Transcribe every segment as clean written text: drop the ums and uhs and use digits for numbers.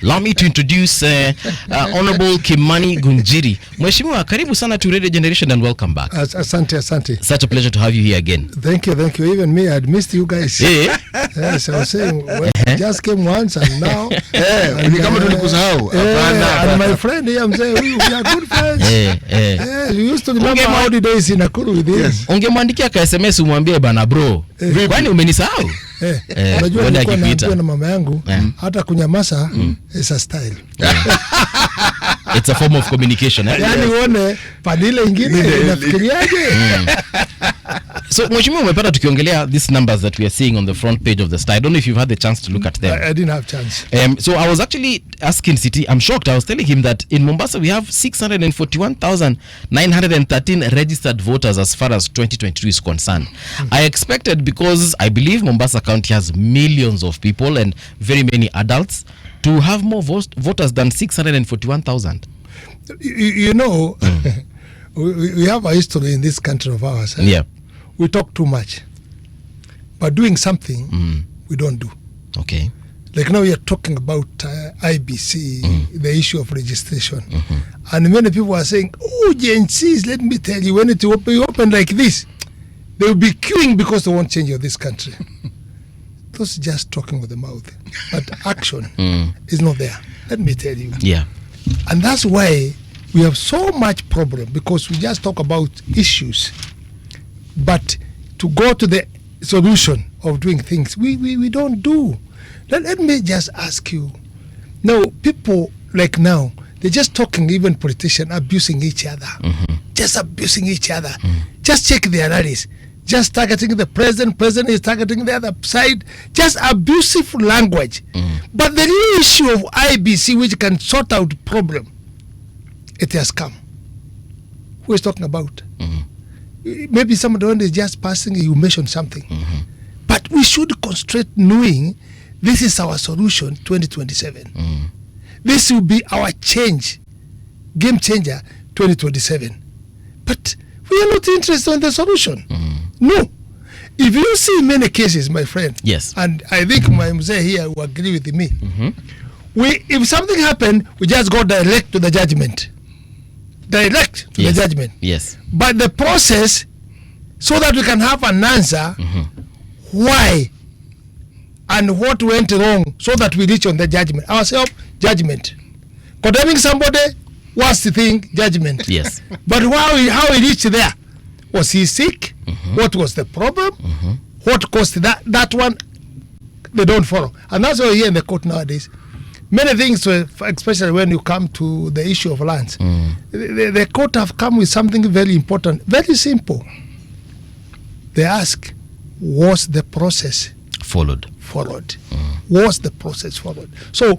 Allow me to introduce Honorable Kimani Ngunjiri. Mheshimiwa, karibu sana to Radio Generation and welcome back. Asante. Such a pleasure to have you here again. Thank you. Even me, I'd missed you guys. Yeah. Yes, I was saying, well, I just came once and now. And my friend here, I'm saying, we are good friends. You used to remember how the days in Nakuru with this. Ungemwandikia ka SMS umwambie bana bro. Kwani umenisahau? Unajua nilikuwa naambiwa na mama yangu hata kunyamaza is a style. It's a form of communication. Yani uone padile ingine inafikiriaje? So Mheshimiwa, umepata tukiongelea these numbers that we are seeing on the front page of the Star. I don't know if you've had the chance to look at them. I didn't have chance. So I was actually asking City, I'm shocked. I was telling him that in Mombasa we have 641,913 registered voters as far as 2022 is concerned. I expected, because I believe Mombasa County has millions of people and very many adults, to have more voters than 641,000. You know, we have a history in this country of ours. Yeah. We talk too much, but doing something we don't do. Okay. Like now we are talking about IBC, the issue of registration. And many people are saying, oh, Gen Zs, let me tell you, when it will be open like this, they will be queuing because they won't change this country. Those just talking with the mouth, but action is not there. Let me tell you. Yeah. And that's why we have so much problem, because we just talk about issues, but to go to the solution of doing things, we don't do. Let me just ask you. Now, people like now, they're just talking, even politicians abusing each other. Just abusing each other. Just check their rallies. Just targeting the president is targeting the other side. Just abusive language. But the real issue of IBC, which can sort out problem, it has come. Who is talking about? Maybe somebody is just passing, you mentioned something. But we should concentrate knowing this is our solution 2027. This will be our change, game changer 2027. But we are not interested in the solution. No. If you see many cases, my friend, yes, and I think my mzee here will agree with me, if something happened, we just go direct to the judgment. Direct to the judgment. Yes. But the process, so that we can have an answer, why and what went wrong, so that we reach on the judgment. Ourselves, judgment. Condemning somebody, what's the thing? Judgment. Yes. But how he reached there? Was he sick? What was the problem? What caused that one? They don't follow. And that's why here in the court nowadays, many things, especially when you come to the issue of lands, the court have come with something very important, very simple. They ask, was the process followed? Was the process followed? So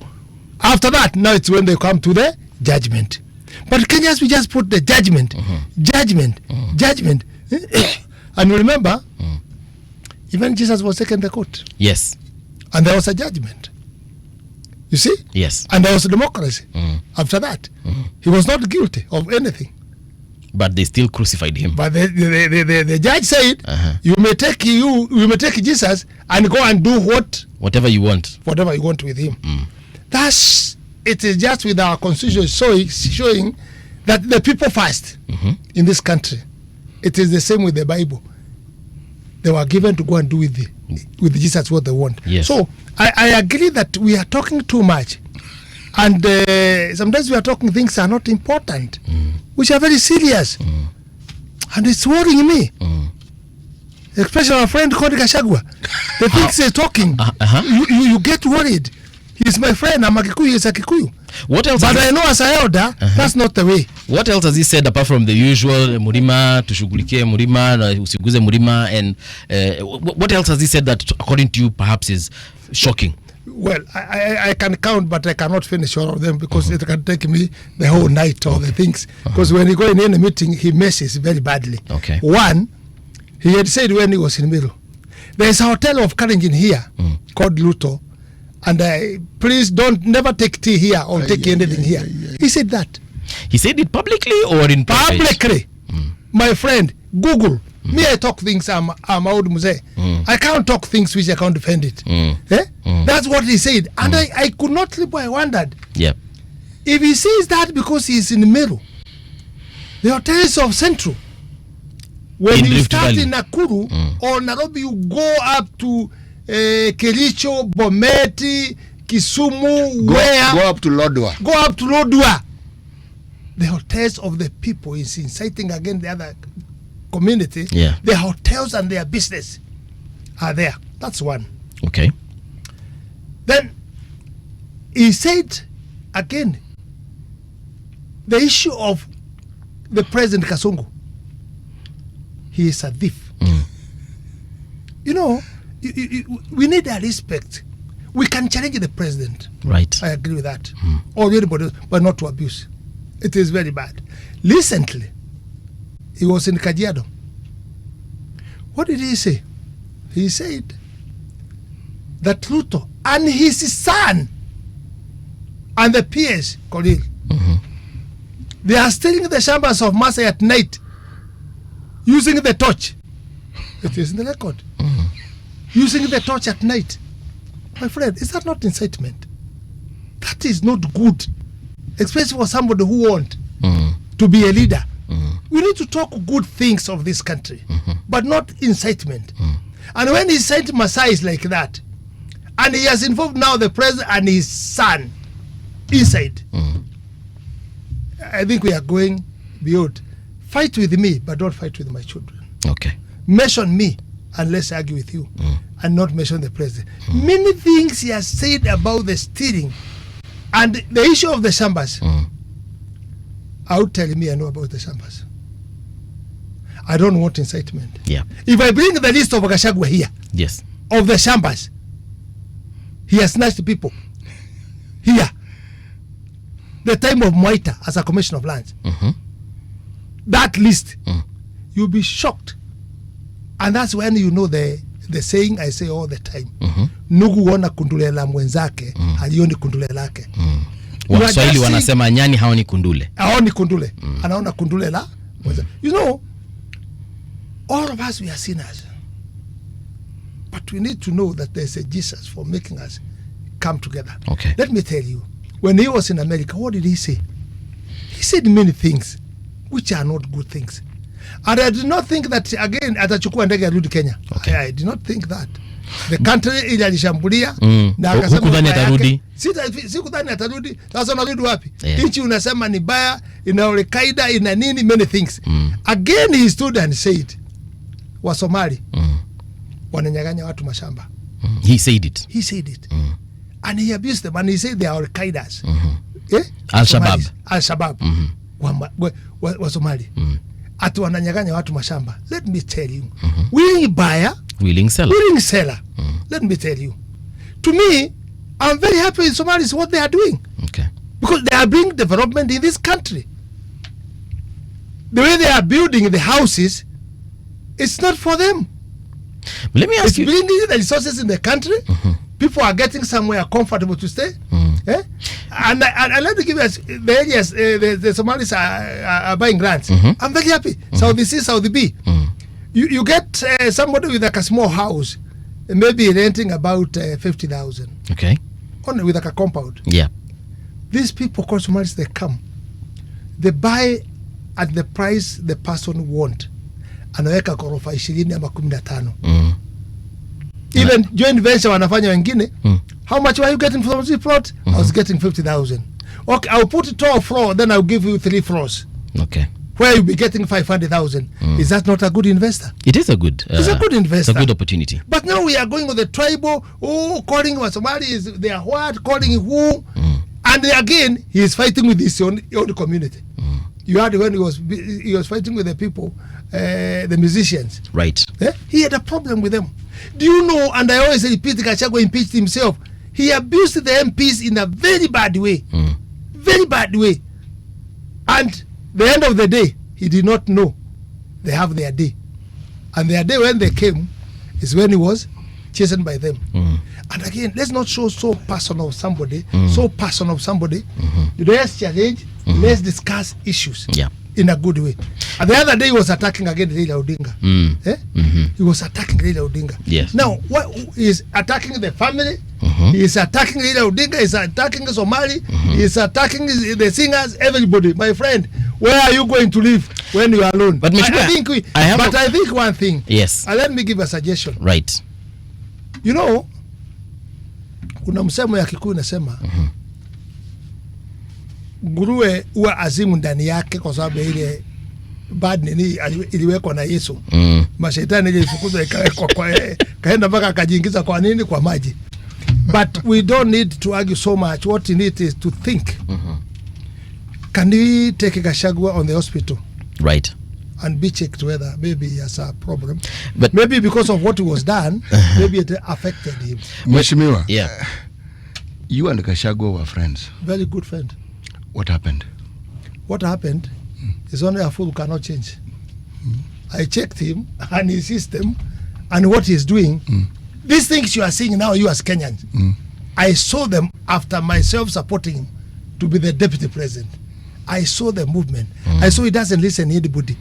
after that, now it's when they come to the judgment. But Kenyans, we just put the judgment. And remember, even Jesus was taken to court. Yes. And there was a judgment. You see? Yes. And there was a democracy. After that, he was not guilty of anything. But they still crucified him. But the judge said, you may take Jesus and go and do whatever you want with him. It is just with our constitution showing that the people first in this country. It is the same with the Bible. They were given to go and do with Jesus what they want. Yes. So I agree that we are talking too much. And sometimes we are talking things that are not important, which are very serious. And it's worrying me. Especially our friend called Gachagua. The things he's talking, you get worried. He's my friend. I'm a Kikuyu. He's a Kikuyu. What else? But I know as a elder, that's not the way. What else has he said apart from the usual Murima, tushughulikie Murima, usiguze Murima, and what else has he said that, according to you, perhaps is shocking? Well, I can count, but I cannot finish all of them because it can take me the whole night, all the things. Because when he go in any meeting, he messes very badly. Okay. One, he had said when he was in the middle, there is a hotel of Kalenjin here called Luto, and please never take tea here or take anything here. He said that. He said it publicly or in private? Publicly. My friend, Google. Me, I talk things, I'm old muse. I can't talk things which I can't defend it. That's what he said. And I could not sleep. I wondered. Yep. If he says that because he's in the middle, the hotels of Central, when In you Rift start Valley. in Nakuru or Nairobi, you go up to Kericho, Bometi, Kisumu, Go up to Lodwar. Go up to Lodwar. The hotels of the people is inciting against the other community. Yeah. Their hotels and their business are there. That's one. Okay. Then he said again the issue of the President Kasongo. He is a thief. You know, we need a respect. We can challenge the president. Right. I agree with that. Or anybody, but not to abuse. It is very bad. Recently, he was in Kajiado. What did he say? He said that Ruto and his son and the PS, colleague, they are stealing the chambers of Masai at night using the torch. It is in the record. Using the torch at night. My friend, is that not incitement? That is not good. Especially for somebody who want to be a leader. We need to talk good things of this country, but not incitement. And when he sent Masais like that, and he has involved now the president and his son inside, I think we are going beyond. Fight with me, but don't fight with my children. Okay. Mention me, and let's argue with you, and not mention the president. Many things he has said about the stealing and the issue of the chambers. I would tell me I know about the chambers. I don't want incitement. Yeah. If I bring the list of Gachagua here, Yes. of the chambers, he has snatched people here. The time of Moita as a commission of lands. That list, you'll be shocked. And that's when you know the saying I say all the time. Nugu wana kundule la mwenzake, halioni kundule lake. Waswahili wanasema nyani haoni kundule. Haoni kundule. Anaona kundule la mwenzake. You know, all of us, we are sinners. But we need to know that there's a Jesus for making us come together. Okay. Let me tell you, when he was in America, what did he say? He said many things which are not good things. And I did not think that, again, atachukua ndege arudi Kenya. Okay. I did not think that. The country ili alishambulia na Hukudhani akasema atarudi? Sikudhani atarudi. Sasa unarudi wapi? Yeah. Nchi unasema ni baya, ina Al-Qaeda, ina nini, many things. Again he stood and said, wa Somali wananyang'anya watu mashamba. He said it. He said it. And he abused them, and he said they are Al-Qaedas. Al-Shabaab. Al-Shabaab. Wa Somali. Ati wananyang'anya watu mashamba. Let me tell you. Willing buyer, Willing seller. willing seller. Let me tell you. To me, I'm very happy with Somalis what they are doing. Okay. Because they are bringing development in this country. The way they are building the houses, it's not for them. But let me ask It's you. bringing the resources in the country. People are getting somewhere comfortable to stay. And let me give us the areas the Somalis are buying lands. I'm very happy. South C, South B. You get somebody with like a small house, maybe renting about 50,000. Okay. Only with like a compound. Yeah. These people called Somalis, they come. They buy at the price the person want. Anaweka ghorofa 20 ama 15. Even joint venture wanafanya wengine. How much were you getting from this plot? I was getting 50,000. Okay, I'll put it 12 floor, then I'll give you 3 floors. Okay. Where you'll be getting 500,000. Is that not a good investor? It is a good. It's a good investor. It's a good opportunity. But now we are going with the tribal, calling Somalis, they are what, calling who. And again, he is fighting with his own community. You heard when he was fighting with the people, the musicians. Right. He had a problem with them. Do you know, and I always repeat, Gachagua impeached himself. He abused the MPs in a very bad way. Very bad way. And the end of the day, he did not know they have their day. And their day when they came is when he was chastened by them. And again, let's not show so personal of somebody, so personal of somebody. Let's challenge, let's discuss issues. Yeah. in a good way. And the other day he was attacking again Raila Odinga. He was attacking Raila Odinga. Yes. Now, what is attacking the family? He is attacking Raila Odinga. He is attacking Somali. He is attacking the singers. Everybody, my friend. Where are you going to live when you are alone? But I think one thing. Yes. Let me give a suggestion. Right. You know, kuna msemo ya Kikuyu nasema nguruwe huwa azimu ndani yake kwa sababu ile bad nini iliwekwa na Yesu. Mashaitani ile ifukuzwa ikawekwa kwa kaenda mpaka akajiingiza kwa nini kwa maji. But we don't need to argue so much. What we need is to think. Can we take Gachagua on the hospital? Right. And be checked whether maybe he has a problem. But maybe because of what was done, maybe it affected him. Mheshimiwa, you and Gachagua were friends. Very good friend. What happened? What happened is only a fool cannot change. I checked him and his system and what he's doing. These things you are seeing now, you as Kenyans, I saw them after myself supporting him to be the deputy president. I saw the movement. I saw he doesn't listen to anybody.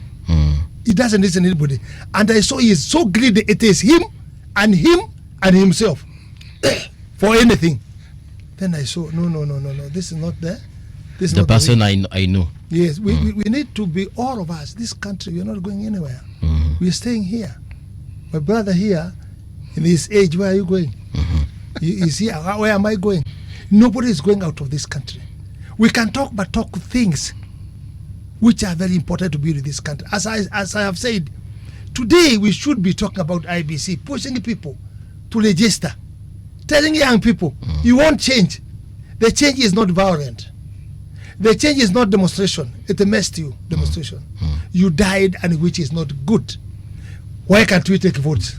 He doesn't listen to anybody. And I saw he is so greedy. It is him and himself for anything. Then I saw, no. This is not there. This is the not person I know. Yes, we need to be, all of us, this country, we're not going anywhere. We're staying here. My brother here, in his age, where are you going? He's here. Where am I going? Nobody is going out of this country. We can talk, but talk things which are very important to build this country. As I have said, today we should be talking about IBC, pushing people to register, telling young people, you won't change. The change is not violent. The change is not demonstration. It messed you, demonstration. You died, and which is not good. Why can't we take votes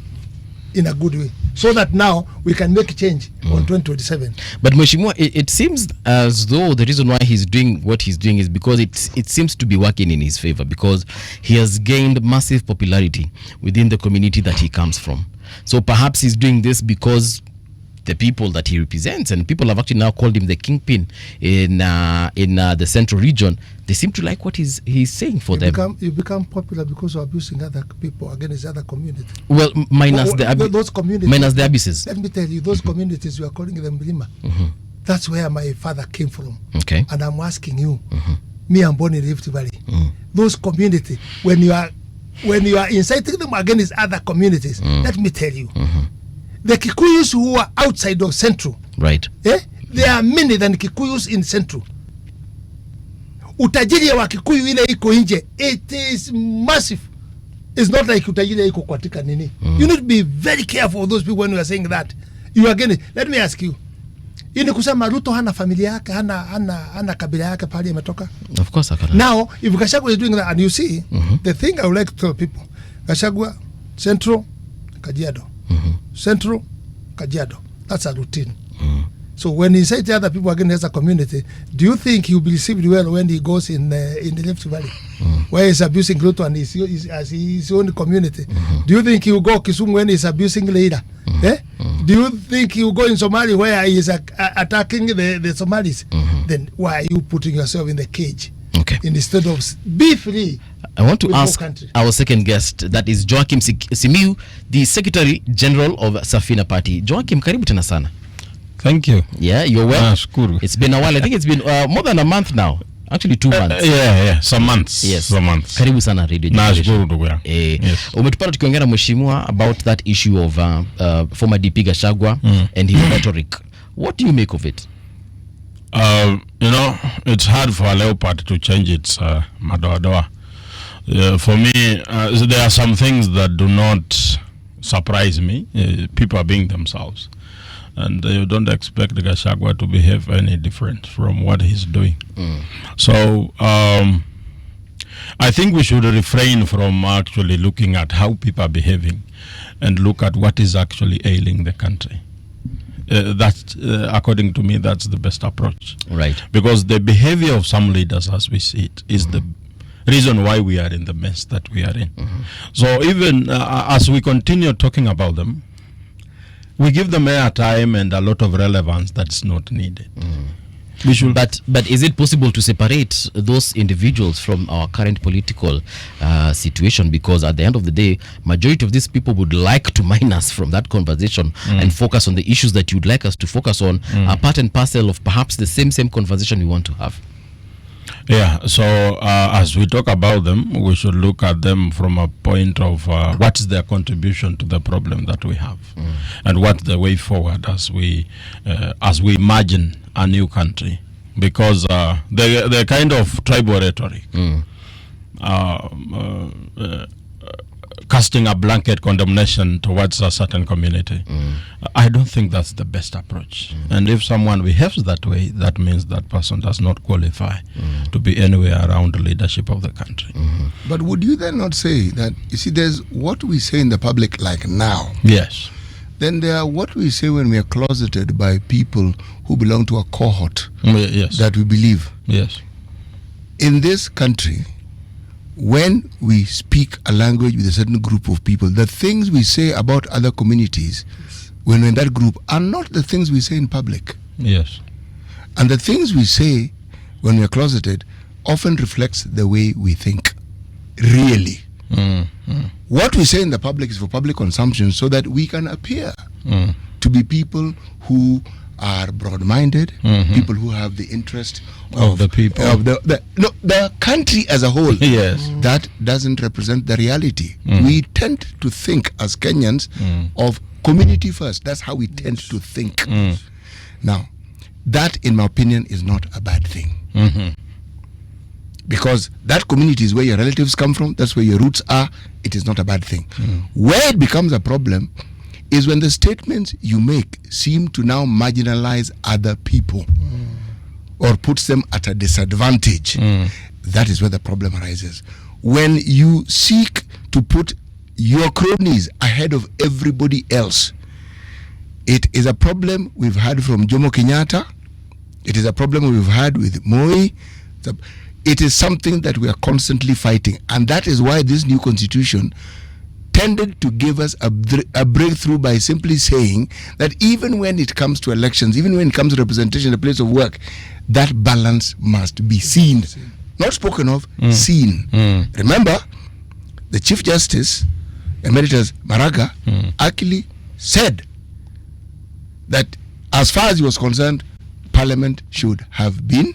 in a good way so that now we can make change on 2027? But Mheshimiwa, it seems as though the reason why he's doing what he's doing is because it seems to be working in his favor, because he has gained massive popularity within the community that he comes from. So perhaps he's doing this because the people that he represents, and people have actually now called him the kingpin in the central region, they seem to like what he's saying for them. You become popular because of abusing other people against other communities. Well, minus those communities. Minus the abuses. Let me tell you, those communities you are calling them Mlima. That's where my father came from. Okay. And I'm asking you, me, I'm born in Rift Valley. Those communities, when you are inciting them against other communities, let me tell you, the Kikuyus who are outside of Central, right? There are many than Kikuyus in Central. Utajiri wa Kikuyu ile iko nje, it is massive. It's not like utajiri iko katika nini. You need to be very careful of those people when you are saying that. You are getting. Let me ask you. Ini kusema Ruto hana familia yake, hana kabila yake pale ametoka? Of course I can. Now, if Gachagua is doing that, and you see, the thing I would like to tell people, Gachagua, Central, Kajiado. Central, Kajiado. That's a routine. So when he says to other people against a community, do you think he will be received well when he goes in the Rift Valley, where he's abusing Ruto and his own community? Do you think he will go Kisumu when he's abusing Leida? Do you think he will go in Somalia where he is attacking the Somalis? Then why are you putting yourself in the cage? Okay. Instead of be free. I want to ask our second guest, that is Joakim Simiyu, the Secretary General of Safina Party. Joakim, karibu tena sana. Thank you. Yeah, you're well. Shukuru. It's been a while. I think it's been more than a month now. Actually 2 months. Yeah, some months. Yes. Some months. Karibu sana Radio Nashukuru ndugu yangu. Yes. Umetupata tukiongea na mheshimiwa about that issue of former DP Gachagua and his rhetoric. What do you make of it? You know, it's hard for a leopard to change its madoadoa. For me, there are some things that do not surprise me. People are being themselves. And you don't expect Gachagua to behave any different from what he's doing. So I think we should refrain from actually looking at how people are behaving and look at what is actually ailing the country. That, according to me, that's the best approach. Right. Because the behavior of some leaders, as we see it, is the reason why we are in the mess that we are in. So even as we continue talking about them, we give them airtime and a lot of relevance that's not needed. We should. But is it possible to separate those individuals from our current political situation? Because at the end of the day, majority of these people would like to mine us from that conversation and focus on the issues that you'd like us to focus on, are part and parcel of perhaps the same conversation we want to have. Yeah, so as we talk about them, we should look at them from a point of what is their contribution to the problem that we have, and what's the way forward as we imagine a new country. Because the kind of tribal rhetoric, casting a blanket condemnation towards a certain community, I don't think that's the best approach. And if someone behaves that way, that means that person does not qualify to be anywhere around the leadership of the country. But would you then not say that, you see, there's what we say in the public like now. Yes. Then there are what we say when we are closeted by people who belong to a cohort Yes. that we believe. Yes. In this country, when we speak a language with a certain group of people, the things we say about other communities when we're in that group are not the things we say in public. Yes. And the things we say when we're closeted often reflects the way we think, really. What we say in the public is for public consumption so that we can appear to be people who are broad-minded, people who have the interest Of the people. of the country as a whole. Yes. That doesn't represent the reality. We tend to think as Kenyans of community first. That's how we tend to think. Now, that, in my opinion, is not a bad thing. Because that community is where your relatives come from, that's where your roots are. It is not a bad thing. Where it becomes a problem is when the statements you make seem to now marginalize other people or puts them at a disadvantage. That is where the problem arises. When you seek to put your cronies ahead of everybody else, it is a problem we've had from Jomo Kenyatta. It is a problem we've had with Moi. It is something that we are constantly fighting, and that is why this new constitution tended to give us a breakthrough by simply saying that even when it comes to elections, even when it comes to representation in the place of work, that balance must be seen. Not spoken of, seen. Remember, the Chief Justice, Emeritus Maraga, actually said that as far as he was concerned, Parliament should have been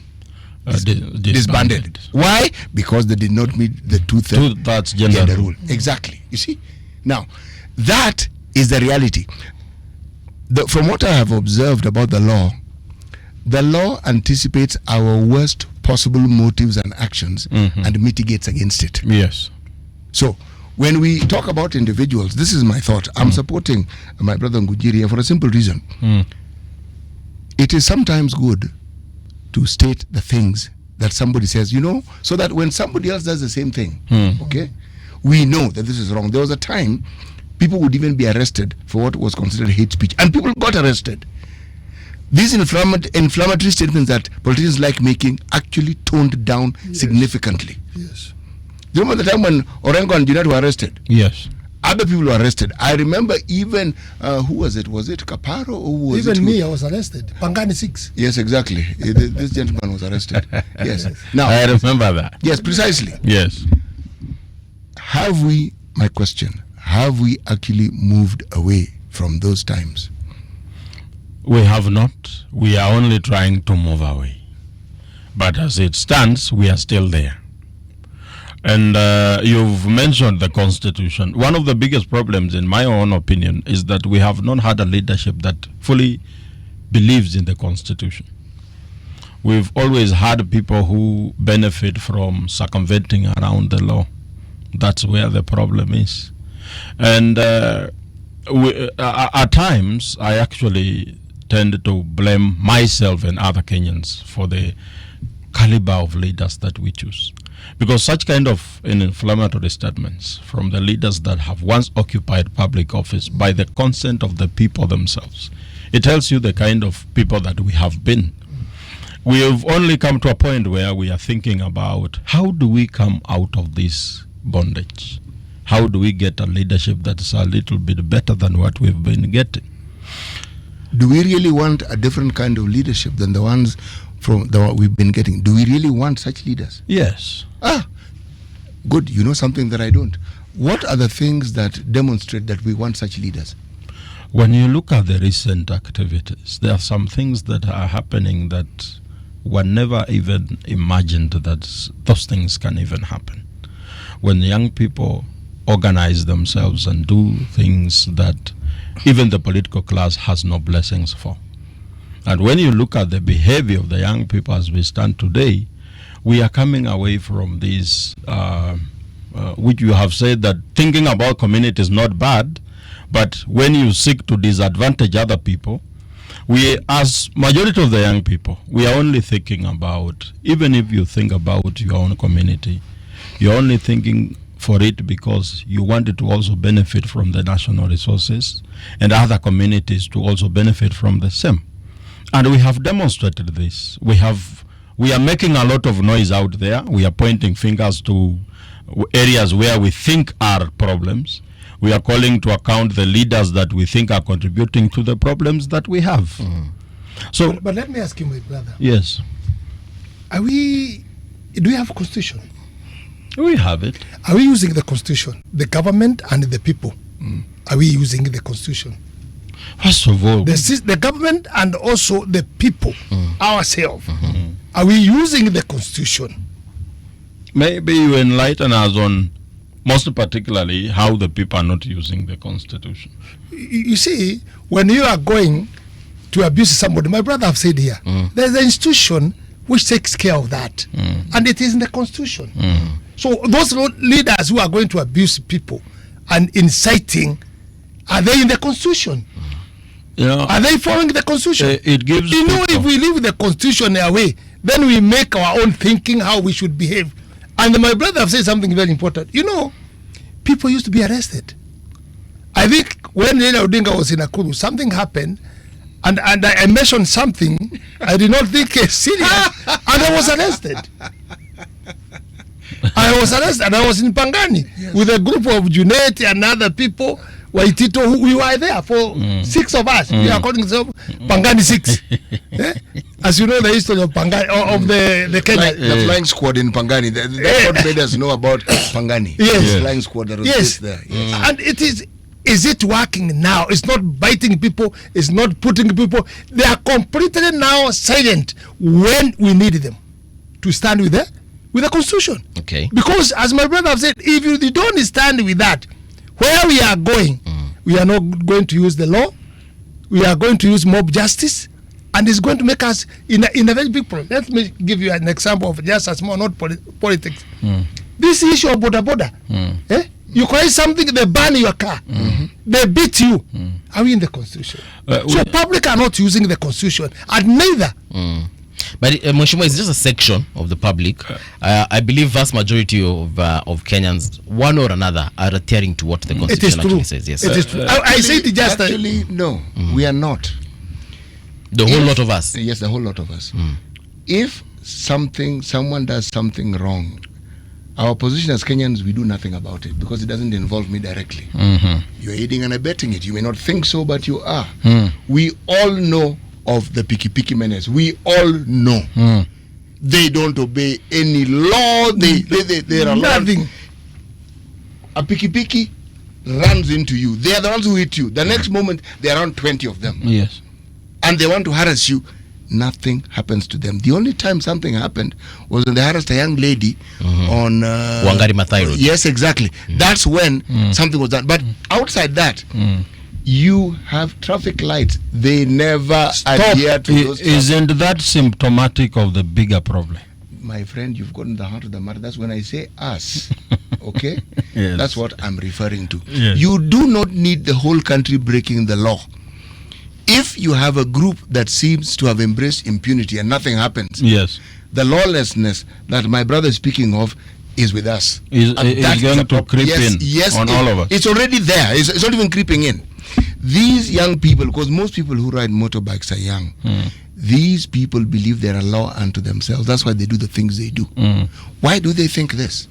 disbanded. Why? Because they did not meet the two-thirds gender rule. Exactly. You see? Now, that is the reality. From what I have observed about the law anticipates our worst possible motives and actions and mitigates against it. Yes. So, when we talk about individuals, this is my thought. I'm supporting my brother Ngunjiri for a simple reason. It is sometimes good to state the things that somebody says, so that when somebody else does the same thing, okay, we know that this is wrong. There was a time people would even be arrested for what was considered hate speech, and people got arrested. These inflammatory statements that politicians like making actually toned down significantly. Yes. Do you remember the time when Orengo and Junet were arrested? Yes. Other people were arrested. I remember even, who was it? Was it Kaparo or who was it? Even me, I was arrested. Pangani 6. Yes, exactly. This gentleman was arrested. Yes. Now, I remember that. Yes, precisely. Yes. My question, have we actually moved away from those times? We have not. We are only trying to move away. But as it stands, we are still there. And you've mentioned the Constitution. One of the biggest problems, in my own opinion, is that we have not had a leadership that fully believes in the Constitution. We've always had people who benefit from circumventing around the law. That's where the problem is. And at times, I actually tend to blame myself and other Kenyans for the caliber of leaders that we choose. Because such kind of inflammatory statements from the leaders that have once occupied public office by the consent of the people themselves, it tells you the kind of people that we have been. We have only come to a point where we are thinking about how do we come out of this bondage? How do we get a leadership that is a little bit better than what we've been getting? Do we really want a different kind of leadership than the ones from what we've been getting. Do we really want such leaders? Yes. Good. You know something that I don't. What are the things that demonstrate that we want such leaders? When you look at the recent activities, there are some things that are happening that were never even imagined that those things can even happen. When young people organize themselves and do things that even the political class has no blessings for. And when you look at the behavior of the young people as we stand today, we are coming away from this, which you have said that thinking about community is not bad, but when you seek to disadvantage other people, we, as majority of the young people, we are only thinking about, even if you think about your own community, you're only thinking for it because you want it to also benefit from the national resources and other communities to also benefit from the same. And we have demonstrated this. We are making a lot of noise out there. We are pointing fingers to areas where we think are problems. We are calling to account the leaders that we think are contributing to the problems that we have. So, but let me ask you, my brother. Yes. Do we have a constitution? We have it. Are we using the constitution, the government and the people? Are we using the constitution? First of all, the government and also the people, ourselves. Are we using the constitution? Maybe you enlighten us on, most particularly, how the people are not using the constitution. You see, when you are going to abuse somebody, my brother have said here, there's an institution which takes care of that, and it is in the constitution. So those leaders who are going to abuse people and inciting, are they in the constitution? You know, are they following the constitution? It gives you know, people, if we leave the constitution away, then we make our own thinking how we should behave. And my brother have said something very important. You know, people used to be arrested. I think when Raila Odinga was in Nakuru, something happened, and I mentioned something I did not think is serious, and I was arrested. I was arrested, and I was in Pangani with a group of Junet and other people. Waitito, we were there for 6 of us. We are calling ourselves Pangani 6. As you know, the history of Pangani, of the Kenya. The flying squad in Pangani. That's what made us know about Pangani. Yes. The flying squad that was based there. Yes. And is it working now? It's not biting people. It's not putting people. They are completely now silent when we need them to stand with the constitution. Okay. Because as my brother said, if you don't stand with that, where we are going, we are not going to use the law. We are going to use mob justice, and it's going to make us in a very big problem. Let me give you an example of just a small, not politics. This issue of boda. You create something, they ban your car, they beat you. Are we in the constitution? So public are not using the constitution, and neither. But Mheshimiwa, it's just a section of the public. I believe vast majority of Kenyans, one or another, are adhering to what the constitution actually says. Yes, it is true. I say it just actually no, we are not. The whole lot of us. Yes, the whole lot of us. If someone does something wrong, our position as Kenyans, we do nothing about it because it doesn't involve me directly. You're aiding and abetting it. You may not think so, but you are. We all know of the piki menace. We all know they don't obey any law. They are nothing. A piki runs into you. They are the ones who hit you. The next moment, there are around 20 of them. Yes. And they want to harass you. Nothing happens to them. The only time something happened was when they harassed a young lady on Wangari Maathai Road. Yes, exactly. That's when something was done. But outside that, you have traffic lights. They never adhere to those. Isn't that symptomatic of the bigger problem? My friend, you've gotten the heart of the matter. That's when I say us. Okay? Yes. That's what I'm referring to. Yes. You do not need the whole country breaking the law. If you have a group that seems to have embraced impunity and nothing happens, yes, the lawlessness that my brother is speaking of is with us. Is going to creep in on all of us. It's already there. It's not even creeping in. These young people, because most people who ride motorbikes are young, these people believe they're a law unto themselves. That's why they do the things they do. Why do they think this?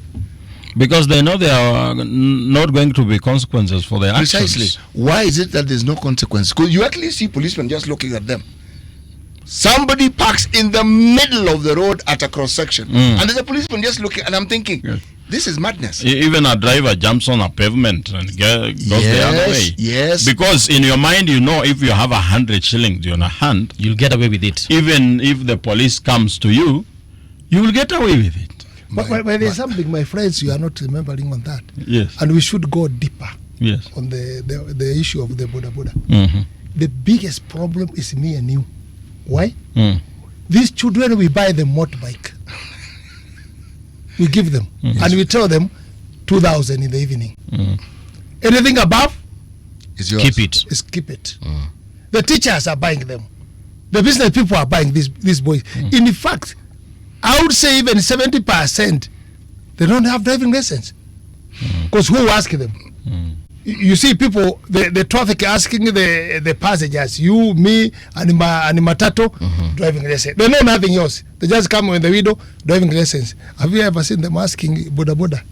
Because they know there are not going to be consequences for their actions. Precisely. Why is it that there's no consequence? Because you actually see policemen just looking at them. Somebody parks in the middle of the road at a cross section, and there's a policeman just looking, and I'm thinking, this is madness. Even a driver jumps on a pavement and goes the other way. Yes. Because in your mind, you know, if you have 100 shillings in your hand, You'll get away with it. even if the police comes to you, you will get away with it. But there's something, my friends, you are not remembering on that. Yes. And we should go deeper Yes. on the issue of the boda boda. Mm-hmm. The biggest problem is me and you. Why? Mm. These children, we buy them motorbike. We give them. And we tell them 2,000 in the evening. Anything above, It's yours. Keep it. is keep it. The teachers are buying them. The business people are buying these boys. In fact, I would say even 70%, they don't have driving license. Because who ask them? You see people, the traffic asking the passengers, you, me, and Matatu, driving license. They know nothing else. They just come in the window, driving license. Have you ever seen them asking Boda Boda?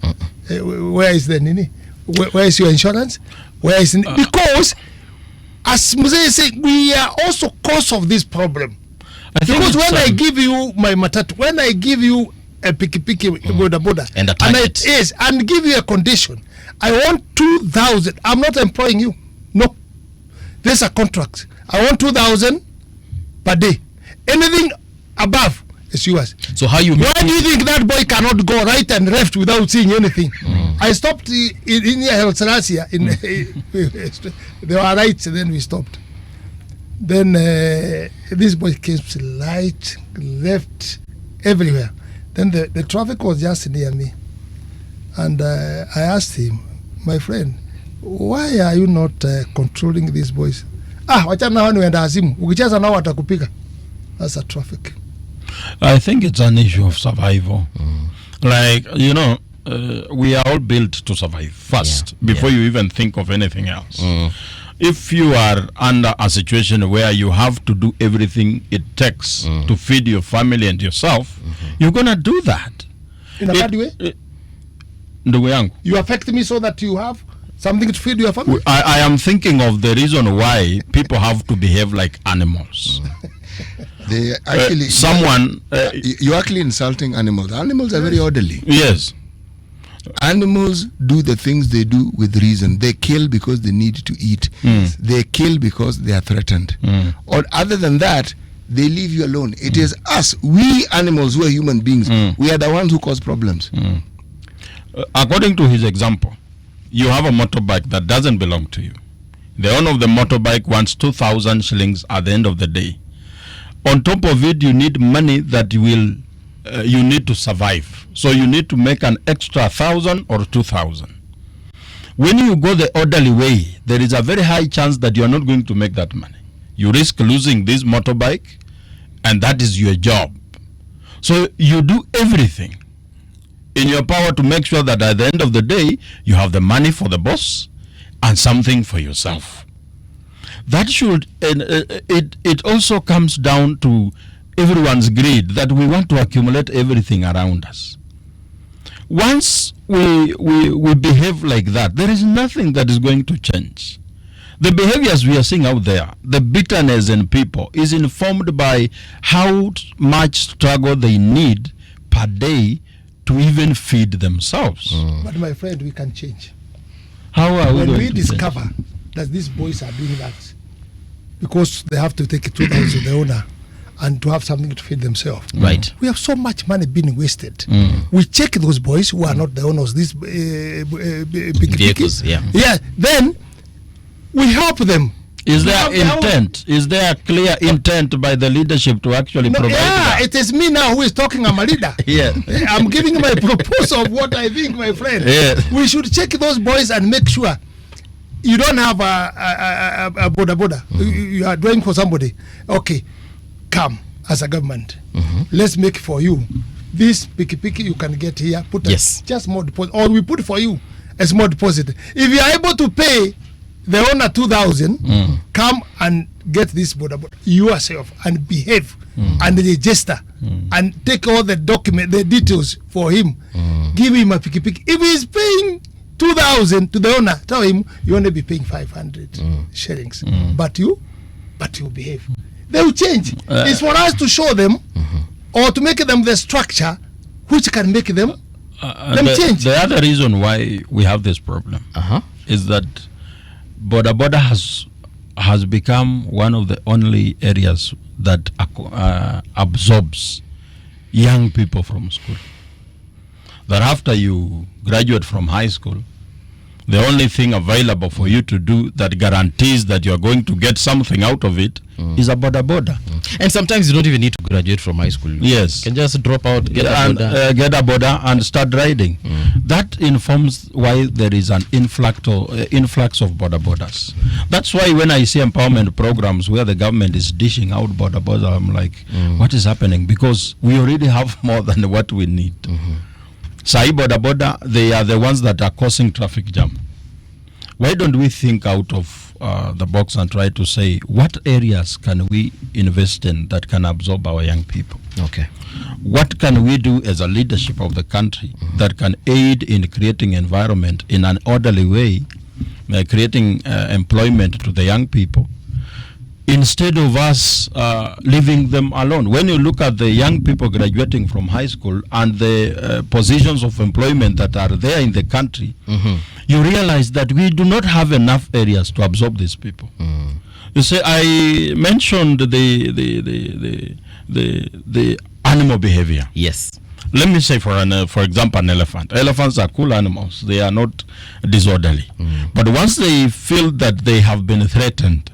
Where is the nini? Where is your insurance? Where is because, as Mzee said, we are also cause of this problem. Because when I give you my Matatu, when I give you a piki Boda Boda, And a target. and give you a condition, I want 2,000. I'm not employing you. No. There's a contract. I want 2,000 per day. Anything above is yours. So how you Why do you think that boy cannot go right and left without seeing anything? I stopped in Selassie. There were rights, then we stopped. Then this boy came right, left, everywhere. Then the traffic was just near me. And I asked him, my friend, why are you not controlling these boys? Wachana hao nienda azimu. Ukicheza nao watakupiga. That's a traffic. I think it's an issue of survival. Like, you know, we are all built to survive first before you even think of anything else. If you are under a situation where you have to do everything it takes to feed your family and yourself, you're going to do that. In a bad way? Ndugu yangu, You affect me so that you have something to feed your family? I am thinking of the reason why people have to behave like animals. They actually, you're actually insulting animals. Animals are very orderly. Yes. Animals do the things they do with reason. They kill because they need to eat. They kill because they are threatened. Or other than that, they leave you alone. It is us, we animals who are human beings, we are the ones who cause problems. According to his example, you have a motorbike that doesn't belong to you. The owner of the motorbike wants 2,000 shillings at the end of the day. On top of it, you need money that will you need to survive. So you need to make an extra 1,000 or 2,000. When you go the orderly way, there is a very high chance that you are not going to make that money. You risk losing this motorbike, and that is your job. So you do everything in your power to make sure that at the end of the day, you have the money for the boss and something for yourself. That should, it also comes down to everyone's greed, that we want to accumulate everything around us. Once we behave like that, there is nothing that is going to change. The behaviors we are seeing out there, the bitterness in people is informed by how much struggle they need per day to even feed themselves. But my friend, we can change. How are we When going we to discover change? that these boys are doing that because they have to take 2,000 the owner and to have something to feed themselves. Right. We have so much money being wasted. We check those boys who are not the owners, these Vehicles, yeah. Yeah, then we help them. Is We there have their own- intent? Is there a clear intent by the leadership to actually No, provide yeah, that? it is me now who is talking. I'm a leader. Yeah. I'm giving my proposal of what I think, my friend. Yeah. We should check those boys and make sure you don't have a boda. You are doing for somebody. Okay, come as a government. Let's make for you. This piki you can get here. Put Yes. just more deposit, or we put for you a small deposit. If you are able to pay the owner 2,000, come and get this boda yourself and behave and register and take all the the details for him. Give him a piki. If he's paying 2,000 to the owner, tell him you only be paying 500 shillings. But you behave. they will change. It's for us to show them or to make them the structure which can make them change. The other reason why we have this problem is that border has become one of the only areas that absorbs young people from school. That after you graduate from high school, the only thing available for you to do that guarantees that you are going to get something out of it is a border. And sometimes you don't even need to graduate from high school. Yes. You can just drop out, get a border and start riding. That informs why there is an influx of borders. That's why when I see empowerment programs where the government is dishing out border, I'm like, what is happening? Because we already have more than what we need. Sai border, they are the ones that are causing traffic jam. Why don't we think out of the box and try to say what areas can we invest in that can absorb our young people? Okay. What can we do as a leadership of the country that can aid in creating environment in an orderly way, creating employment to the young people, instead of us leaving them alone? When you look at the young people graduating from high school and the positions of employment that are there in the country, you realize that we do not have enough areas to absorb these people. You see, I mentioned the animal behavior. Yes. Let me say, for example, an elephant. Elephants are cool animals. They are not disorderly. But once they feel that they have been threatened,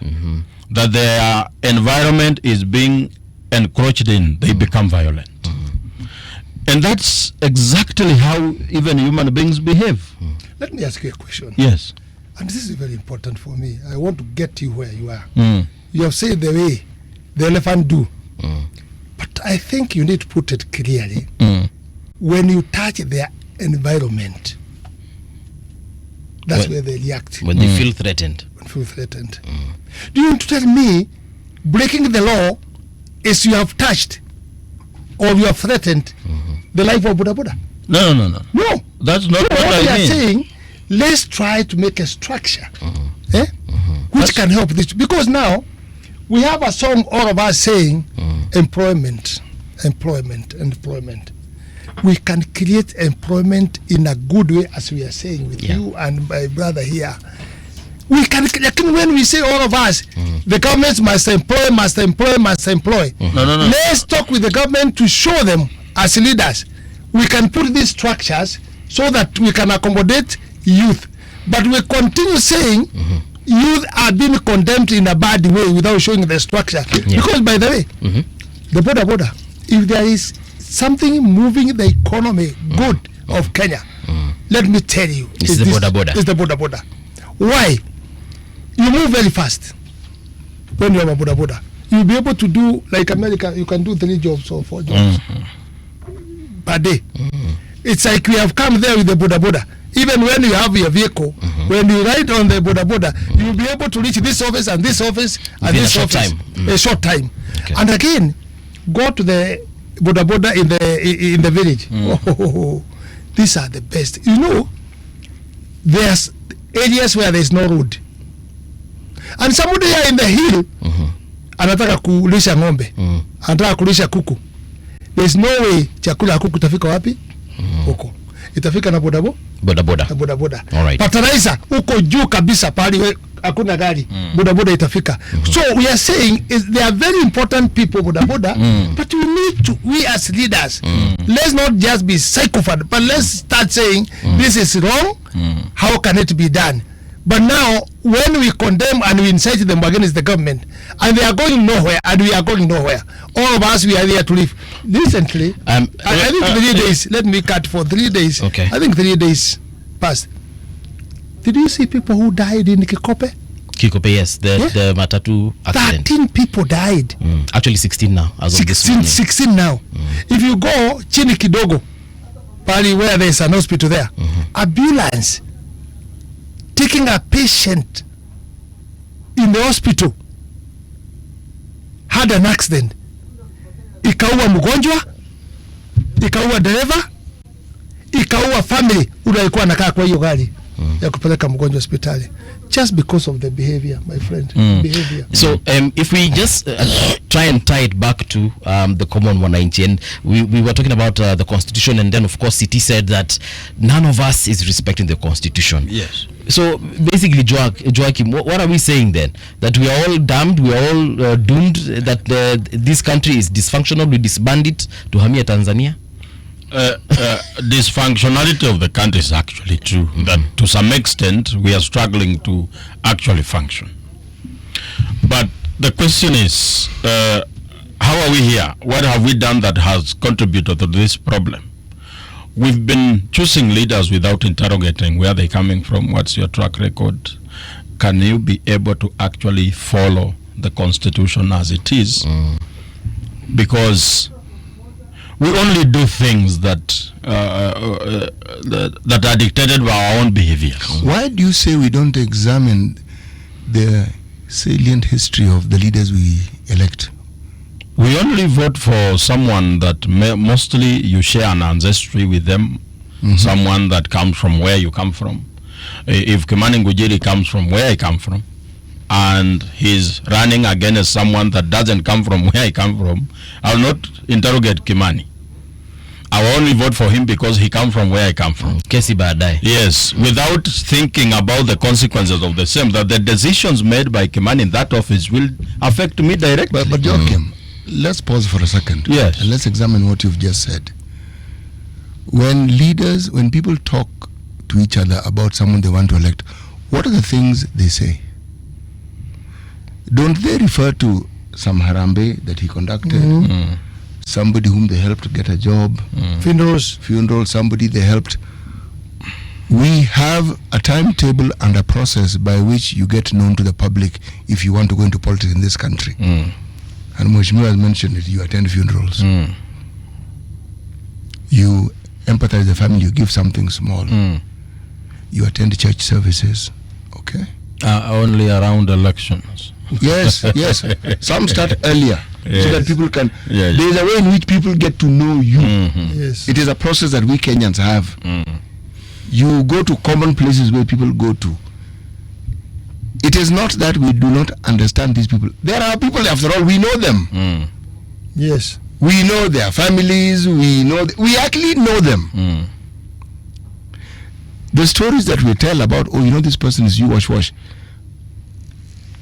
that their environment is being encroached in, they become violent. And that's exactly how even human beings behave. Let me ask you a question. Yes. And this is very important for me. I want to get you where you are. You have said the way the elephant do. But I think you need to put it clearly. When you touch their environment, that's where they react. When they feel threatened. Do you want to tell me breaking the law is you have touched or you have threatened the life of Buddha? No. No. That's not what I mean. We are saying, let's try to make a structure which can help this. Because now we have a song, all of us saying employment. We can create employment in a good way, as we are saying with you and my brother here. We can, when we say all of us, the government must employ. No. Let's talk with the government to show them as leaders. We can put these structures so that we can accommodate youth. But we continue saying youth are being condemned in a bad way without showing the structure. Because, by the way, the border, if there is something moving the economy good of Kenya, let me tell you, it's the border. Why? You move very fast when you have a border. You'll be able to do, like America, you can do 3 jobs or 4 jobs per day. It's like we have come there with the border. Even when you have your vehicle, when you ride on the border, you'll be able to reach this office and this office and this office a short time. Okay. And again, go to the border in the village. These are the best. You know, there's areas where there's no road. And somebody here in the hill, anataka kulisha ng'ombe, anataka kulisha kuku. There's no way chakula kuku itafika wapi? Huko. Itafika na boda. All right. Fertilizer uko juu kabisa pali hakuna gari. Boda itafika. So we are saying they are very important people boda. But we as leaders, let's not just be psychopath, but let's start saying this is wrong. How can it be done? But now, when we condemn and we incite them against the government, and they are going nowhere, and we are going nowhere, all of us, we are there to live. Recently, I think 3 days, let me cut for 3 days. Okay. I think 3 days passed. Did you see people who died in Kikope? Yes, the Matatu accident. 13 people died. Actually 16 now, as of this morning. 16 now. If you go chini kidogo, probably where there's an hospital there, ambulance taking a patient in the hospital had an accident, ikaua mgonjwa, ikaua dereva, ikaua family ule alikuwa anakaa kwa hiyo gari. ya kupeleka mgonjwa hospitali just because of the behavior, my friend. Behavior. So if we just try and tie it back to the common mwananchi, and we were talking about the constitution, and then of course City said that none of us is respecting the constitution. Yes. So basically, Joakim, what are we saying then? That we are all damned, we are all doomed, that this country is dysfunctional, we disband it to hamia Tanzania? Dysfunctionality of the country is actually true. That to some extent we are struggling to actually function. But the question is, how are we here? What have we done that has contributed to this problem? We've been choosing leaders without interrogating where they're coming from, what's your track record, can you be able to actually follow the constitution as it is? Because we only do things that that are dictated by our own behaviors. Why do you say we don't examine the salient history of the leaders we elect? We only vote for someone that mostly you share an ancestry with them, someone that comes from where you come from. If Kimani Ngunjiri comes from where I come from, and he's running against someone that doesn't come from where I come from, I will not interrogate Kimani. I will only vote for him because he comes from where I come from. Kesi baadaye. Yes, without thinking about the consequences of the same, that the decisions made by Kimani in that office will affect me directly. But Joakim, let's pause for a second. Yes. And let's examine what you've just said. When people talk to each other about someone they want to elect, what are the things they say? Don't they refer to some harambe that he conducted? Somebody whom they helped get a job? Funeral, somebody they helped. We have a timetable and a process by which you get known to the public if you want to go into politics in this country. And Mheshimiwa has mentioned it, you attend funerals. You empathize with the family, you give something small. You attend church services. Okay? Only around elections. Yes, yes. Some start earlier so that people can. Yes. There is a way in which people get to know you. Yes. It is a process that we Kenyans have. You go to common places where people go to. It is not that we do not understand these people. There are people, after all, we know them. Yes. We know their families. We actually know them. The stories that we tell about, this person is you, wash.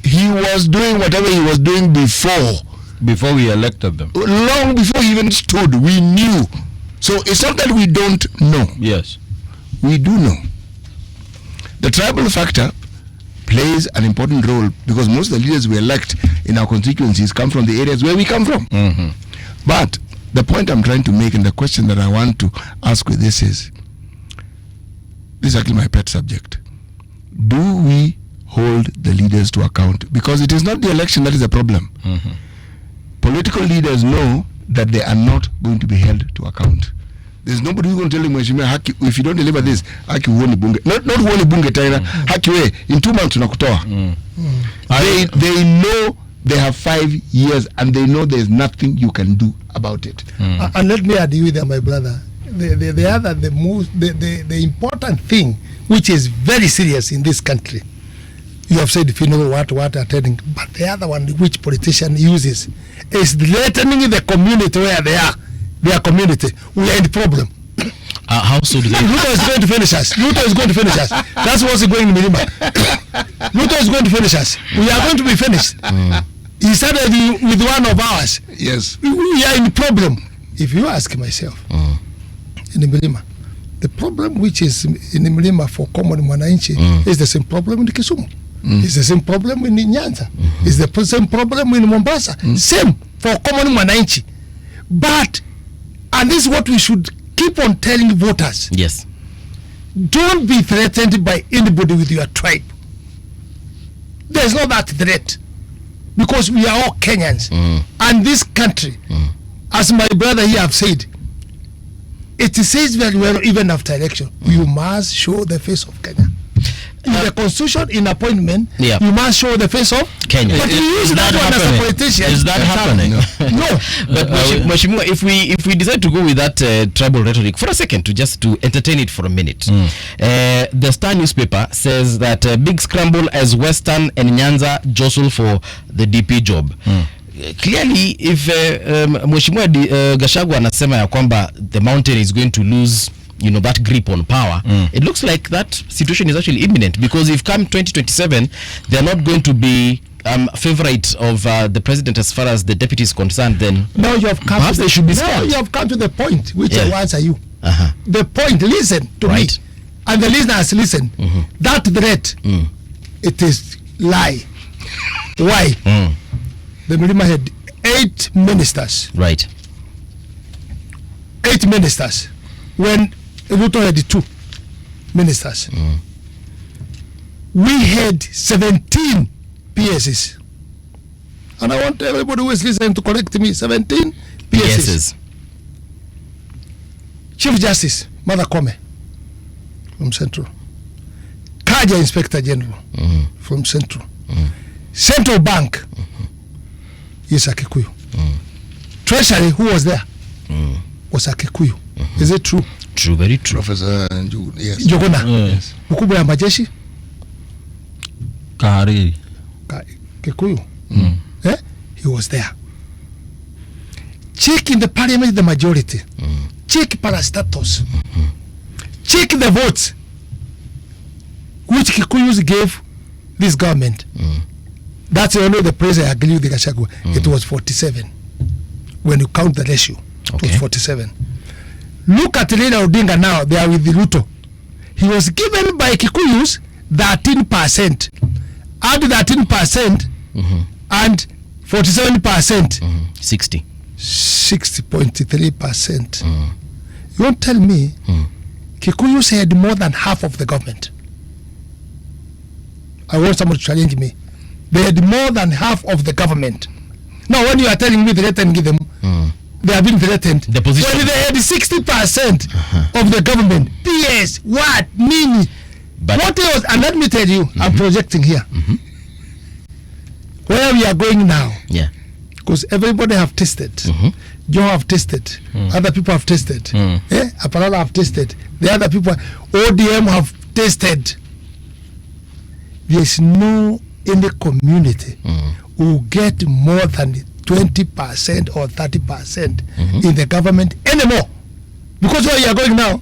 He was doing whatever he was doing before we elected them. Long before he even stood, we knew. So it's not that we don't know. Yes. We do know. The tribal factor plays an important role because most of the leaders we elect in our constituencies come from the areas where we come from. But the point I'm trying to make and the question that I want to ask with this is actually my pet subject. Do we hold the leaders to account? Because it is not the election that is the problem. Political leaders know that they are not going to be held to account. There's nobody who's going to tell him, haki, if you don't deliver this, haki huoni bunge. Not huoni bunge tena, haki we, in 2 months tunakutoa. They know they have 5 years and they know there's nothing you can do about it. And let me add you there, my brother. The important thing, which is very serious in this country, you have said if you know what attending, but the other one which politician uses is threatening the community where they are. Their community. We are in the problem. How so do they? Ruto is going to finish us. That's what's going in Milima. Ruto is going to finish us. We are going to be finished. He started with one of ours. Yes. We are in the problem. If you ask myself, in Milima, the problem which is in Milima for common mwananchi is the same problem in Kisumu. It's the same problem in Nyanza. It's the same problem in Mombasa. Same for common mwananchi. But, and this is what we should keep on telling voters. Yes. Don't be threatened by anybody with your tribe. There's no that threat. Because we are all Kenyans. And this country, as my brother here have said, it says very well even after election, you must show the face of Kenya. in the constitution, in appointment, Yeah. you must show the face of Kenya. But you use that one as a politician. Is that happening? No. But Mheshimiwa, if we decide to go with that tribal rhetoric for a second, to entertain it for a minute, the Star newspaper says that big scramble as Western and Nyanza jostle for the DP job. Clearly, if Mheshimiwa Gachagua anasema ya kwamba the mountain is going to lose, you know, that grip on power, it looks like that situation is actually imminent, because if come 2027, they are not going to be favorite of the president as far as the deputy is concerned, then Now you have come perhaps to they should be now scared. you have come to the point which Yeah. I will answer you. Uh-huh. The point, listen to Right. me. And the listeners listen. That threat, it is lie. Why? The Milima had 8 ministers. Right. 8 ministers. When Ruto had 2 ministers. We had 17 PSs. And I want everybody who is listening to correct me. 17 PSs. Yes. Chief Justice Mother Kome from Central. Kaja Inspector General from Central. Central Bank is a Kikuyu. Treasury, who was there, was a Kikuyu. Is it true? True, very true. Professor Njugu, yes. Jogona, Yes. mkubwa ya majeshi Kahari. Kikuyu. He was there. Check in the parliament the majority. Check parastatus. Check the votes which Kikuyus gave this government. That's only the praise I agree with the Gachagua. It was 47. When you count the ratio, it was Okay. 47. Look at Raila Odinga now, they are with the Ruto. He was given by Kikuyus 13%. Add 13% and 47%. 60. 60.3%. You won't tell me Kikuyus had more than half of the government. I want someone to challenge me. They had more than half of the government. Now, when you are telling me threatening them, they have been threatened. The position. When they had 60% of the government. PS, what, Mini. But What else? And let me tell you, I'm projecting here. Where we are going now, yeah. because everybody have tasted. Joe have tasted. Other people have tasted. Aparala have tasted. The other people, ODM have tasted. There is no any community who get more than 20% or 30% in the government anymore. Because where you are going now,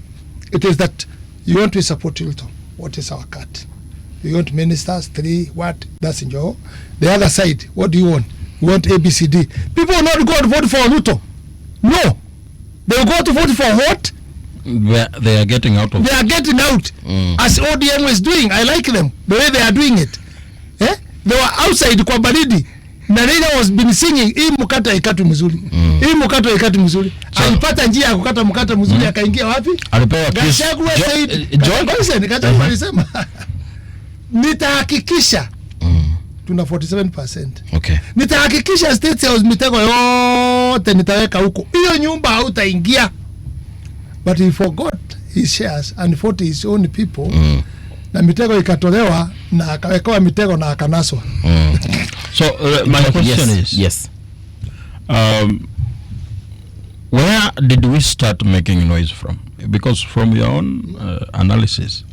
it is that you want to support Ruto. What is our cut? You want ministers, 3, what? That's in Joe. The other side, what do you want? You want ABCD. People will not go and vote for Ruto. No. They will go to vote for what? They are getting out of They are getting out. As ODM is doing. I like them. The way they are doing it. They were outside kwa baridi. Na Raila was been singing, hii mkata ikatu mzuri. Hii mkata ikatu mzuri. Alipata njia ya kukata mkata mzuri, akaingia wapi? alipewa kiss. Gachagua said, Gachagua alisema nitahakikisha tuna 47%. Okay. Nitahakikisha State House mitego yote nitaweka huko. Hiyo nyumba hautaingia. But he forgot his shares and fought his own people. Na mitego ikatolewa na akawekewa mitego na akanaswa. So my question is, yes. Where did we start making noise from? Because from your own analysis,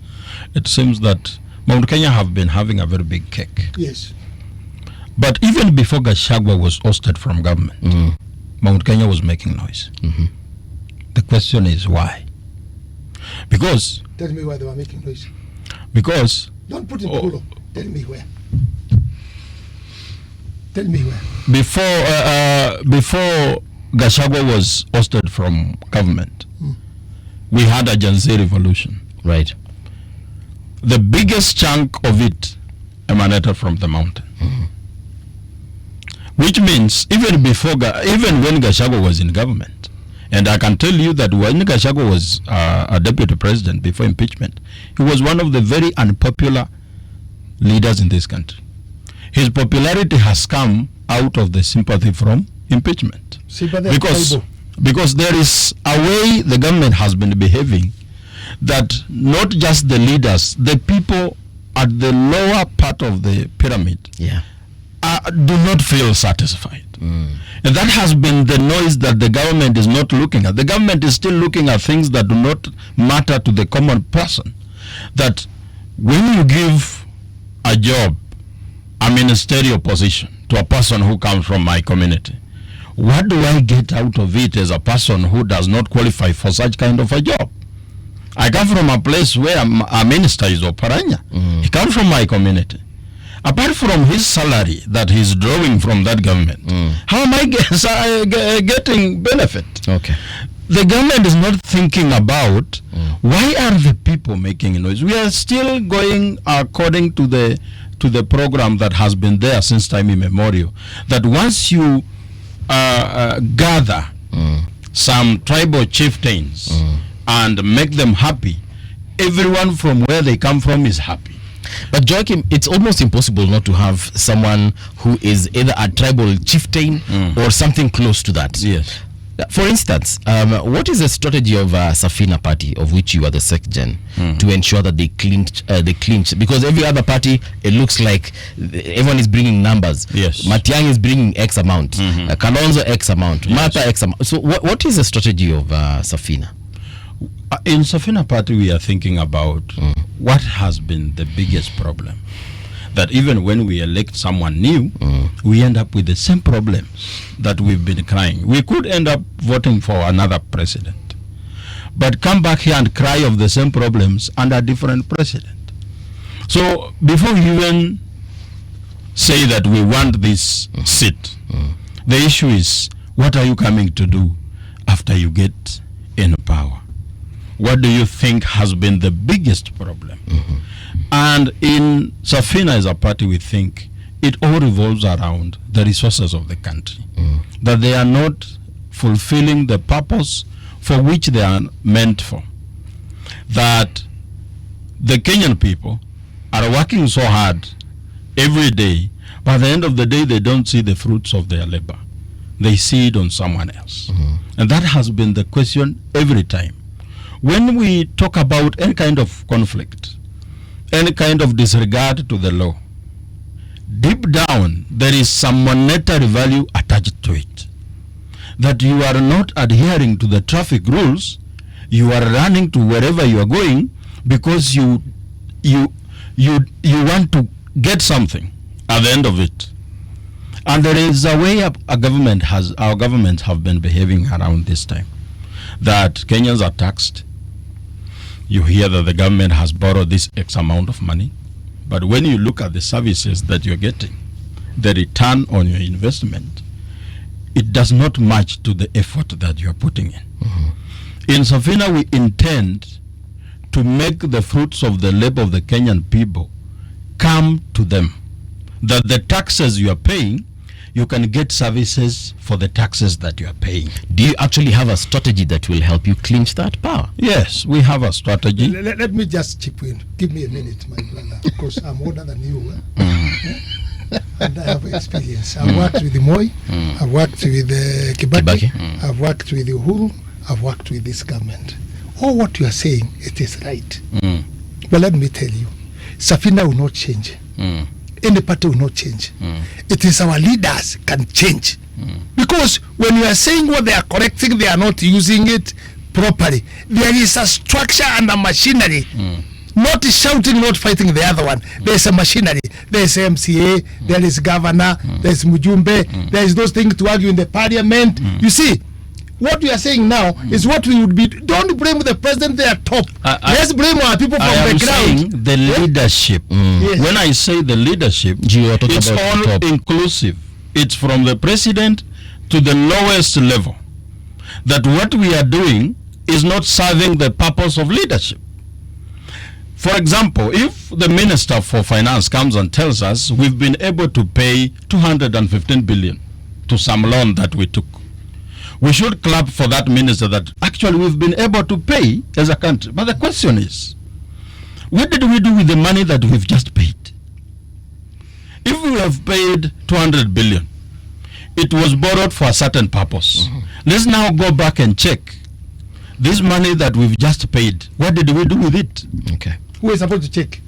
it seems that Mount Kenya have been having a very big cake. Yes. But even before Gachagua was ousted from government, Mount Kenya was making noise. The question is why? Because Tell me why they were making noise. Don't put it in Kulo. Tell me where. Tell me where. before Gachagua was ousted from government, we had a Gen Z revolution. Right. The biggest chunk of it emanated from the mountain. Which means even when Gachagua was in government, and I can tell you that when Gachagua was a deputy president before impeachment, he was one of the very unpopular leaders in this country. His popularity has come out of the sympathy from impeachment. Because there is a way the government has been behaving that not just the leaders, the people at the lower part of the pyramid Yeah. do not feel satisfied. And that has been the noise that the government is not looking at. The government is still looking at things that do not matter to the common person. That when you give a job, a ministerial position, to a person who comes from my community, what do I get out of it as a person who does not qualify for such kind of a job? I come from a place where a minister is Oparanya. He comes from my community. Apart from his salary that he's drawing from that government, how am I getting benefit? Okay. The government is not thinking about why are the people making noise. We are still going according to the program that has been there since time immemorial. That once you gather some tribal chieftains and make them happy, everyone from where they come from is happy. But Joakim, it's almost impossible not to have someone who is either a tribal chieftain or something close to that. Yes. For instance, what is the strategy of Safina party, of which you are the secgen, to ensure that they clinch? Because every other party, it looks like everyone is bringing numbers. Yes. Matiang'i is bringing X amount, Kalonzo X amount, Mata X amount. So what is the strategy of Safina? In Safina party, we are thinking about what has been the biggest problem. That even when we elect someone new, we end up with the same problems that we've been crying. We could end up voting for another president, but come back here and cry of the same problems under a different president. So before we even say that we want this seat, the issue is, what are you coming to do after you get in power? What do you think has been the biggest problem? And in Safina as a party, we think it all revolves around the resources of the country. That they are not fulfilling the purpose for which they are meant for. That the Kenyan people are working so hard every day, but at the end of the day, they don't see the fruits of their labor. They see it on someone else. And that has been the question every time. When we talk about any kind of conflict, any kind of disregard to the law, deep down there is some monetary value attached to it. That you are not adhering to the traffic rules, you are running to wherever you are going because you want to get something at the end of it. And there is a way our government have been behaving around this time. That Kenyans are taxed. You hear that the government has borrowed this X amount of money, but when you look at the services that you're getting, the return on your investment, it does not match to the effort that you're putting in. In Safina, we intend to make the fruits of the labor of the Kenyan people come to them. That the taxes you are paying, you can get services for the taxes that you are paying. Do you actually have a strategy that will help you clinch that power? Yes, we have a strategy. Let me just chip in. Give me a minute, my brother, because I'm older than you. And I have experience. I've worked with Moi, I've worked with Kibaki, I've worked with Uhuru, I've worked with this government. All what you are saying, it is right. But let me tell you, Safina will not change. Any party will not change. It is our leaders can change. Because when you are saying what they are correcting, they are not using it properly. There is a structure and a machinery. Not shouting, not fighting the other one. There is a machinery. There is MCA, there is governor, there is Mujumbe, there is those things to argue in the parliament. You see, what we are saying now is what we would be. Don't blame the president there top. Let's blame our people from the ground. Saying the leadership. Yes. When I say the leadership, it's all inclusive. It's from the president to the lowest level. That what we are doing is not serving the purpose of leadership. For example, if the Minister for Finance comes and tells us we've been able to pay 215 billion to some loan that we took, we should clap for that minister that actually we've been able to pay as a country. But the question is, what did we do with the money that we've just paid? If we have paid 200 billion, it was borrowed for a certain purpose. Let's now go back and check this money that we've just paid. What did we do with it? Okay. Who is supposed to check?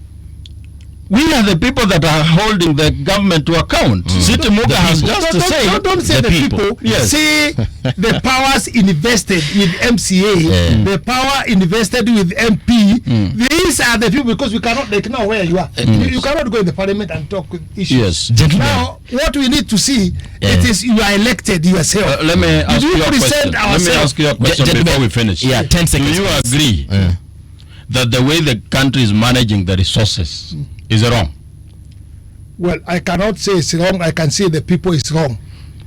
we are the people that are holding the government to account. City Muga has just to say. Don't say the people. Yes. Say the powers invested with MCA, the power invested with MP. These are the people, because we cannot, they know where you are. You cannot go in the parliament and talk issues. Yes. Gentlemen. Now, what we need to see, it is you are elected yourself. Let me ask you a question. Let me ask you a question before we finish. Yeah, 10 seconds. Do you agree that the way the country is managing the resources is wrong? Well, I cannot say it's wrong. I can say the people is wrong.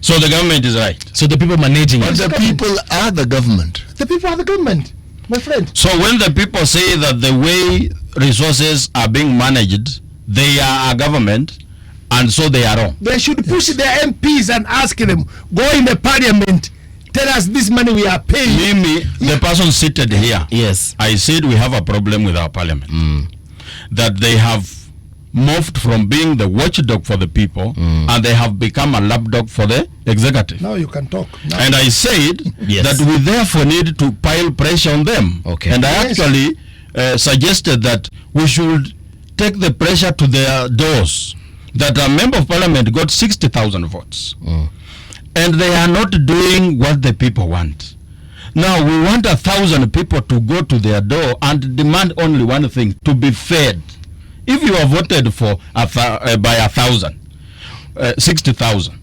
So the government is right. So the people managing But it. the people are the government. The people are the government, my friend. So when the people say that the way resources are being managed, they are a government, and so they are wrong. They should push their MPs and ask them, go in the parliament, tell us this money we are paying. Mimi, the person seated here, Yes. I said we have a problem with our parliament. That they have moved from being the watchdog for the people and they have become a lapdog for the executive. Now you can talk. Now. And I said Yes. that we therefore need to pile pressure on them. Okay. And I Yes. actually suggested that we should take the pressure to their doors. That a member of parliament got 60,000 votes. And they are not doing what the people want. Now we want 1,000 people to go to their door and demand only one thing: to be fed. If you are voted for by 1,000, 60,000,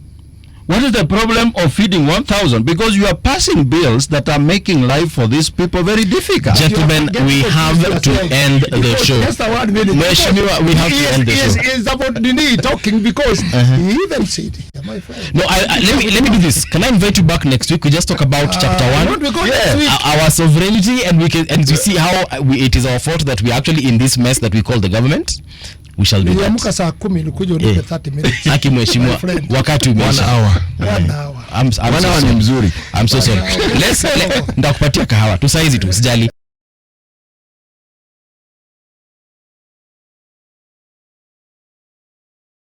what is the problem of feeding 1,000? Because you are passing bills that are making life for these people very difficult. Gentlemen, we have to end the show. Just a 1 minute. Mheshimiwa, we have to end the show. Is about Nini talking because he even said, my friend. No, let me do this. Can I invite you back next week? We just talk about chapter 1. Not because next week. Our sovereignty, and we see how it is our fault that we are actually in this mess that we call the government. We shall do Niliamuka that. saa 10 nilikuja unipe 30 minutes. Haki mheshimiwa, My friend. wakati 1 umeisha. hour. 1 hour. I'm so One hour ni sorry. mzuri. I'm so sorry. Ndakupatia kahawa tu saizi tu, usijali.